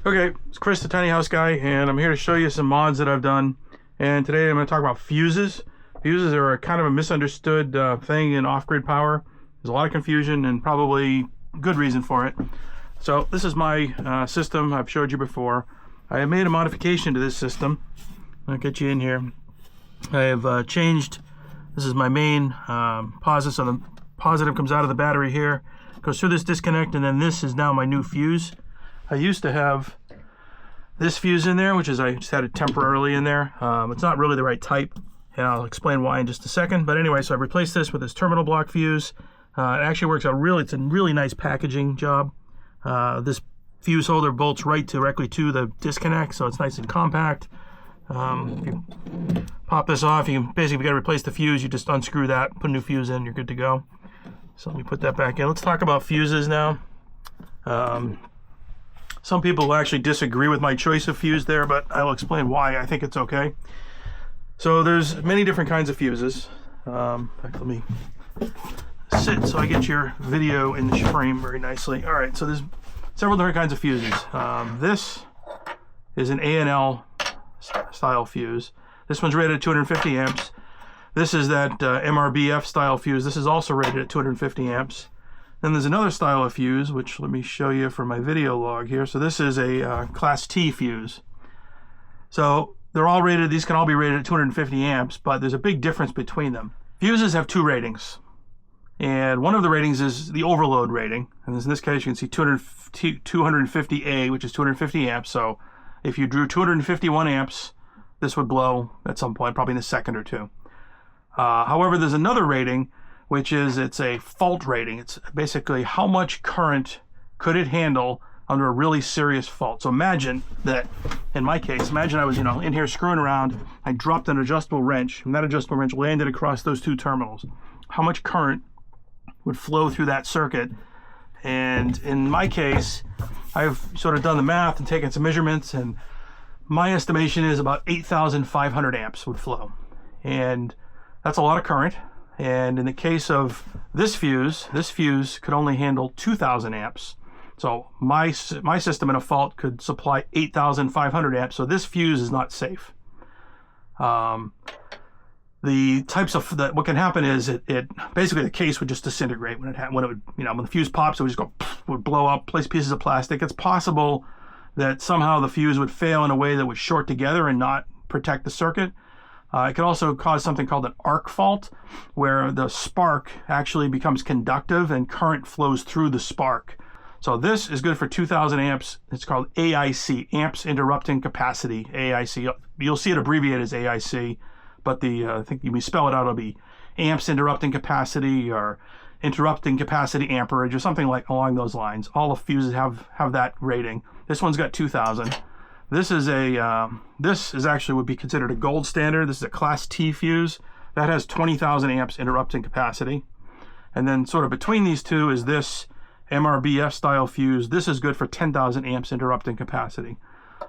Okay, it's Chris the Tiny House Guy, and I'm here to show you some mods that I've done. And today I'm going to talk about fuses. Fuses are kind of a misunderstood thing in off-grid power. There's a lot of confusion and probably good reason for it. So this is my system I've showed you before. I have made a modification to this system. I'll get you in here. I have changed, this is my main positive, so the positive comes out of the battery here, goes through this disconnect, and then this is now my new fuse. I used to have this fuse in there, which is I just had it temporarily in there. It's not really the right type, and I'll explain why in just a second. But anyway, so I replaced this with this terminal block fuse. It actually works out really, it's a really nice packaging job. This fuse holder bolts right directly to the disconnect, so it's nice and compact. If you pop this off, you can basically, if you gotta replace the fuse, you just unscrew that, put a new fuse in, you're good to go. So let me put that back in. Let's talk about fuses now. Some people will actually disagree with my choice of fuse there, but I'll explain why I think it's okay. So there's many different kinds of fuses. In fact, let me sit so I get your video in the frame very nicely. All right, so there's several different kinds of fuses. This is an A&L style fuse. This one's rated at 250 amps. This is that MRBF style fuse. This is also rated at 250 amps. Then there's another style of fuse, which let me show you from my video log here. So this is a class T fuse. So they're all rated, these can all be rated at 250 amps, but there's a big difference between them. Fuses have two ratings. And one of the ratings is the overload rating. And in this case, you can see 250A, which is 250 amps. So if you drew 251 amps, this would blow at some point, probably in a second or two. However, there's another rating, which is it's a fault rating. It's basically how much current could it handle under a really serious fault. So imagine that, in my case, imagine I was in here screwing around, I dropped an adjustable wrench, and that adjustable wrench landed across those two terminals. How much current would flow through that circuit? And in my case, I've sort of done the math and taken some measurements, and my estimation is about 8,500 amps would flow. And that's a lot of current. And in the case of this fuse could only handle 2,000 amps. So my system in a fault could supply 8,500 amps. So this fuse is not safe. The types of what can happen is it basically the case would just disintegrate when the fuse pops. It would just go, would blow up, place pieces of plastic. It's possible that somehow the fuse would fail in a way that would short together and not protect the circuit. It can also cause something called an arc fault, where the spark actually becomes conductive and current flows through the spark. So this is good for 2,000 amps. It's called AIC, amps interrupting capacity, AIC. You'll see it abbreviated as AIC, but I think when you spell it out, it'll be amps interrupting capacity or interrupting capacity amperage or something like along those lines. All the fuses have that rating. This one's got 2,000. This is actually would be considered a gold standard. This is a class T fuse that has 20,000 amps interrupting capacity. And then sort of between these two is this MRBF style fuse. This is good for 10,000 amps interrupting capacity.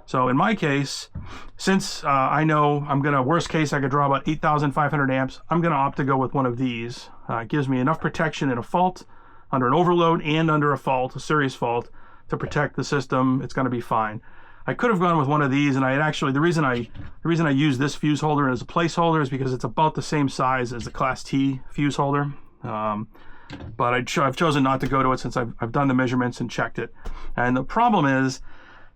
So in my case, since I know worst case, I could draw about 8,500 amps, I'm gonna opt to go with one of these. It gives me enough protection in a fault, under an overload and under a fault, a serious fault, to protect the system. It's gonna be fine. I could have gone with one of these, and I had actually, the reason I use this fuse holder as a placeholder is because it's about the same size as the class T fuse holder. But I've chosen not to go to it since I've done the measurements and checked it. And the problem is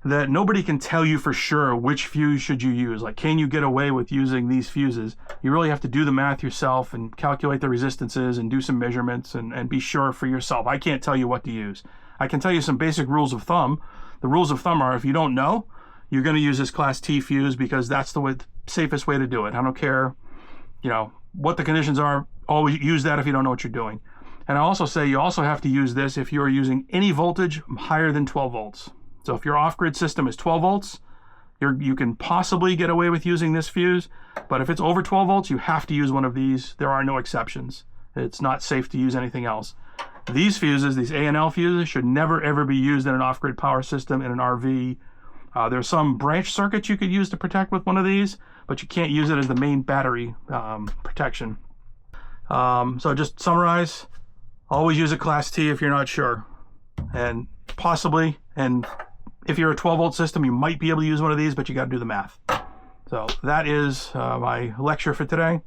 that nobody can tell you for sure which fuse should you use. Like, can you get away with using these fuses? You really have to do the math yourself and calculate the resistances and do some measurements and be sure for yourself. I can't tell you what to use. I can tell you some basic rules of thumb. The rules of thumb are, if you don't know, you're going to use this class T fuse because that's the safest way to do it. I don't care, what the conditions are. Always use that if you don't know what you're doing. And I also say you also have to use this if you're using any voltage higher than 12 volts. So if your off-grid system is 12 volts, you can possibly get away with using this fuse. But if it's over 12 volts, you have to use one of these. There are no exceptions. It's not safe to use anything else. These fuses, these A&L fuses, should never ever be used in an off-grid power system in an RV. There's some branch circuits you could use to protect with one of these, but you can't use it as the main battery protection. So just summarize, always use a class T if you're not sure. And possibly, and if you're a 12-volt system, you might be able to use one of these, but you got to do the math. So that is my lecture for today.